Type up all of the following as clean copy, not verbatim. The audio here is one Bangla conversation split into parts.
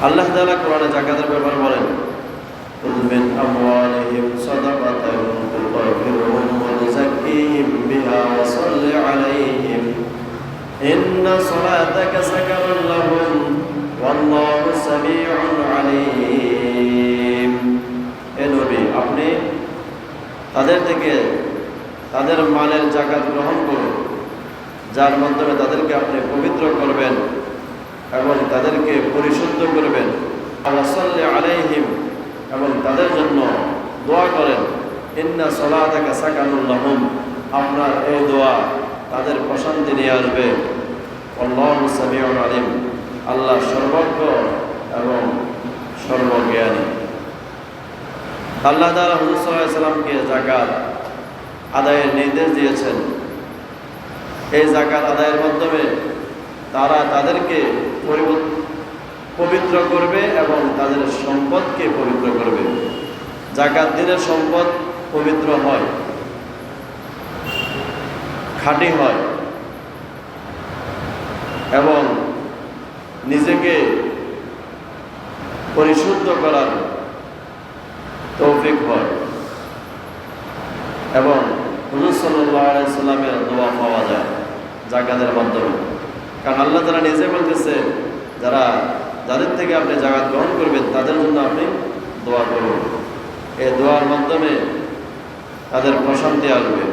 আল্লাহ তাআলা কোরআনে যাকাতের ব্যাপারে বলেন, কুল মিন আমওয়ালিহিম সাদাকাতান তুতাহহিরুহুম ওয়া তুযাক্কিহিম বিহা ওয়া সাল্লি আলাইহিম ইন্না সালাতাকা সাকানুন লাহুম ওয়াল্লাহু সামিউন আলীম। হে নবী, আপনি তাদের থেকে তাদের মালের যাকাত গ্রহণ করুন, যার মাধ্যমে তাদেরকে আপনি পবিত্র করবেন এবং তাদেরকে পরিশুদ্ধ করবেন। ওয়া সাল্লি আলাইহিম, এবং তাদের জন্য দোয়া করেন। ইন্না সালাতাকা সাকানুল লাহুম, আপনার এই দোয়া তাদের প্রশান্তি নিয়ে আসবে। আল্লাহু সামিউন আলিম, আল্লাহ সর্বজ্ঞ এবং সর্বজ্ঞানী। আল্লাহ তাআলা হুজুর সাল্লাল্লাহু আলাইহি সাল্লামকে যাকাত আদায়ের নির্দেশ দিয়েছেন। এই যাকাত আদায়ের মাধ্যমে তারা তাদেরকে পবিত্র করবে এবং তাদের সম্পদকে পবিত্র করবে। যাকাত দিলে সম্পদ পবিত্র হয়, খাঁটি হয় এবং নিজেকে পরিশুদ্ধ করার তৌফিক হয় এবং হুজুর সাল্লাল্লাহু আলাইহি সাল্লামের দোয়া পাওয়া যায় যাকাতের মাধ্যমে। কারণ আল্লাহ তাআলা নিজে বলতেছে, যাদের থেকে আপনি যাকাত গ্রহণ করবেন তাদের জন্য আপনি দোয়া করুন। এই দোয়ার মাধ্যমে তাদের প্রশান্তি আসবে।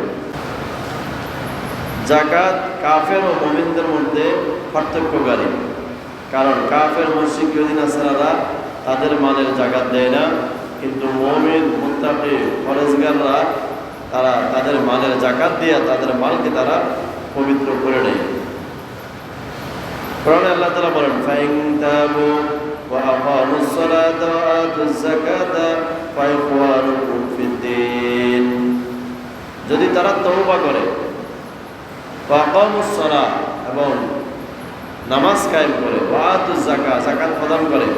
যাকাত কাফের ও মুমিনদের মধ্যে পার্থক্যকারী, কারণ কাফের মুশরিক ইহুদি নাসারারা তাদের মালের যাকাত দেয় না, কিন্তু মুমিন মুত্তাকি পরেজগাররা তারা তাদের মালের যাকাত দিয়ে তাদের মালকে তারা পবিত্র করে নেয়। কোরআনে আল্লাহ তাআলা বলেন, ফাইন তাবু ওয়া আকামুস সালাতা ওয়া আতুজ যাকাতা ফাইখওয়ানুকুম ফিদ্দীন, যদি তারা তওবা করে, ওয়া আকামুস সালাত এবং নামাজ কায়েম করে, ওয়া আতুজ যাকাত যাকাত প্রদান করে,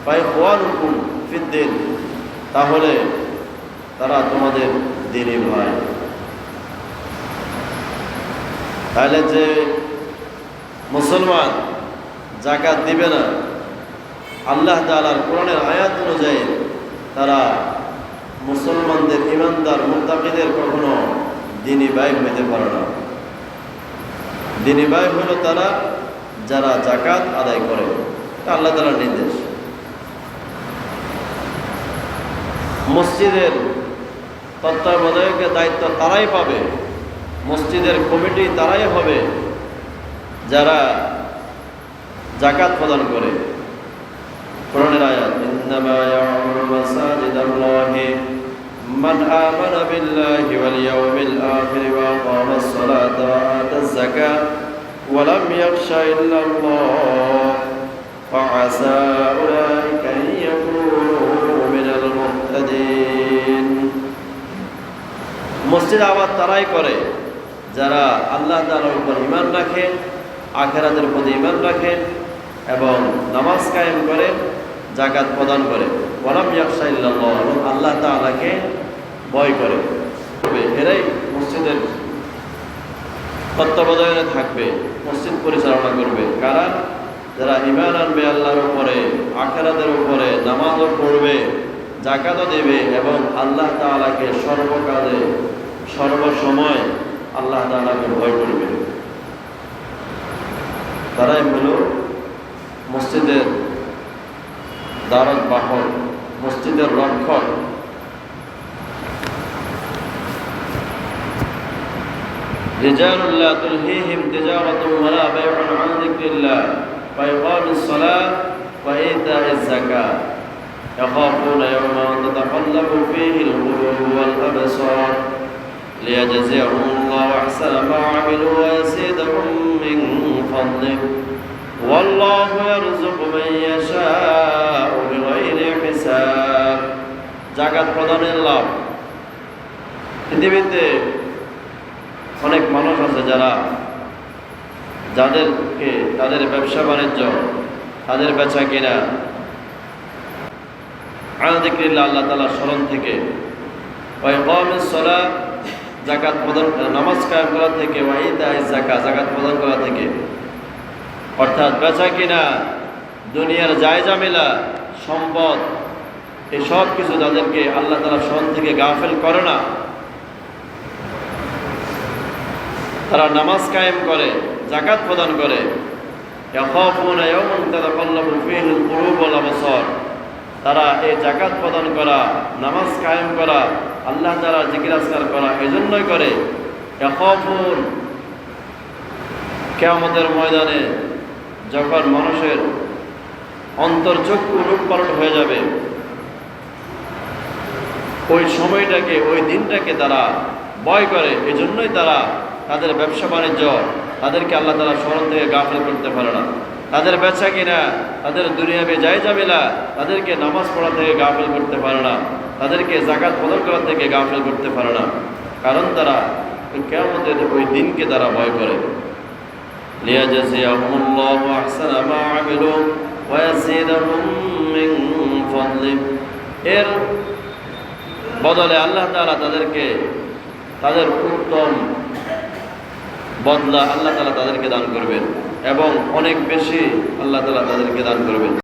ফাইখওয়ানুকুম ফিদ্দীন, তাহলে তারা তোমাদের দ্বীনি ভাই। তাহলে যে মুসলমান যাকাত দিবে না, আল্লাহ তাআলার কোরআনের আয়াত অনুযায়ী তারা মুসলমানদের ইমানদার মুত্তাকিদের কখনো দ্বীনি ভাই হতে পারে না। দ্বীনি ভাই হলো তারা যারা যাকাত আদায় করে, আল্লাহ তাআলার নির্দেশ। মসজিদের তত্ত্বাবধায়কের দায়িত্ব তারাই পাবে, মসজিদের কমিটি তারাই হবে যারা যাকাত প্রদান করে। কোরআনের আয়াত, ইন্নামা ইয়ামুরু মাসাজিদাল্লাহি মান আমানা বিল্লাহি ওয়াল ইয়াউমিল আখির ওয়া আকামাস সালাতা ওয়া আতাজ যাকাত ওয়া লাম ইয়াখশা ইল্লাল্লাহ ফাআসা উলাইকা আন ইয়াকুনু মিনাল মুহতাদিন। মসজিদ আবাদ তারাই করে যারা আল্লাহ তাআলার উপর ঈমান রাখে, আখিরাতের প্রতি ঈমান রাখে এবং নামাজ কায়েম করে, যাকাত প্রদান করে। ওয়ালাম ইয়াখশা ইল্লাল্লাহ, এবং আল্লাহ তাআলাকে ভয় করে। এরাই মসজিদের তত্ত্বাবধানে থাকবে, মসজিদ পরিচালনা করবে। কারা? যারা ঈমান আনবে আল্লাহর উপরে, আখিরাতের উপরে, নামাজও পড়বে, যাকাতও দেবে এবং আল্লাহ তাআলাকে সর্বকালে সর্বসময় আল্লাহ তাআলাকে ভয় করবে। তারাই হলো মসজিদের দ্বারক বাহক, মসজিদের রক্ষক। রিজালুন লা তুলহিহিম তিজারাতুন ওয়ালা বাইউন আন যিকরিল্লাহ ওয়া ইকামিস সালাত ওয়া ইতাইজ যাকাত ইয়াখাফুনা ইয়াওমান তাতাকাল্লাবু ফীহিল কুলুবু ওয়াল আবসার লিয়াজজিয়াহুমুল্লাহু আহসানা মা আমিলু ওয়া ইয়াজিদাহুম মিন ফাদলিহি ওয়াল্লাহু ইয়ারযুকু মান ইয়াশাউ বিগাইরি হিসাব। যাকাত প্রদানের লাভ। পৃথিবীতে অনেক মানুষ আছে যাদেরকে তাদের ব্যবসা বাণিজ্য, তাদের বেচা কিনা আলা যিকরিল্লাহ, আল্লাহ তাআলার স্মরণ থেকে, ওয়া ইকামিস সালাত যাকাত প্রদান, নামাজ কায়েম করা থেকে, ওয়া ইতাইজ যাকাত যাকাত প্রদান করা থেকে। অর্থাৎ বেচা কিনা দুনিয়ার জায়জামিলা, সম্পদ, এই সব কিছু তাদেরকে আল্লাহ তাআলা স্মরণ থেকে গাফেল করে না। তারা নামাজ কায়েম করে, যাকাত প্রদান করে। ইয়াখাফুনা ইয়াওমান তাতাকাল্লাবু ফীহিল কুলুব ওয়াল আবসার। তারা এই যাকাত প্রদান করা, নামাজ কায়েম করা, আল্লাহ তাআলার জিকির আজকার করা এজন্যই করে। ইয়াখাফুন, কিয়ামতের ময়দানে যখন মানুষের অন্তর্চক্ষু উলটপালট হয়ে যাবে, ওই সময়টাকে, ওই দিনটাকে তারা ভয় করে। এজন্যই তারা তাদের ব্যবসা বাণিজ্য, তাদেরকে আল্লাহ তাআলা স্মরণ থেকে গাফেল করতে পারে না। তাদের বেচা কিনা, তাদের দুনিয়াবি জায়জামিলা, তাদেরকে নামাজ পড়া থেকে গাফেল করতে পারে না, তাদেরকে যাকাত প্রদান করা থেকে গাফেল করতে পারে না। কারণ তারা কিয়ামতের ওই দিনকে তারা ভয় করে। লিয়াজাজিয়াহুমুল্লাহু আহসানা মা আমিলু ওয়া ইয়াজিদাহুম মিন ফাদলিহি। এর বদলে আল্লাহ তাআলা তাদেরকে তাদের উত্তম বদলা আল্লাহ তাআলা তাদেরকে দান করবেন এবং অনেক বেশি আল্লাহ তাআলা তাদেরকে দান করবেন।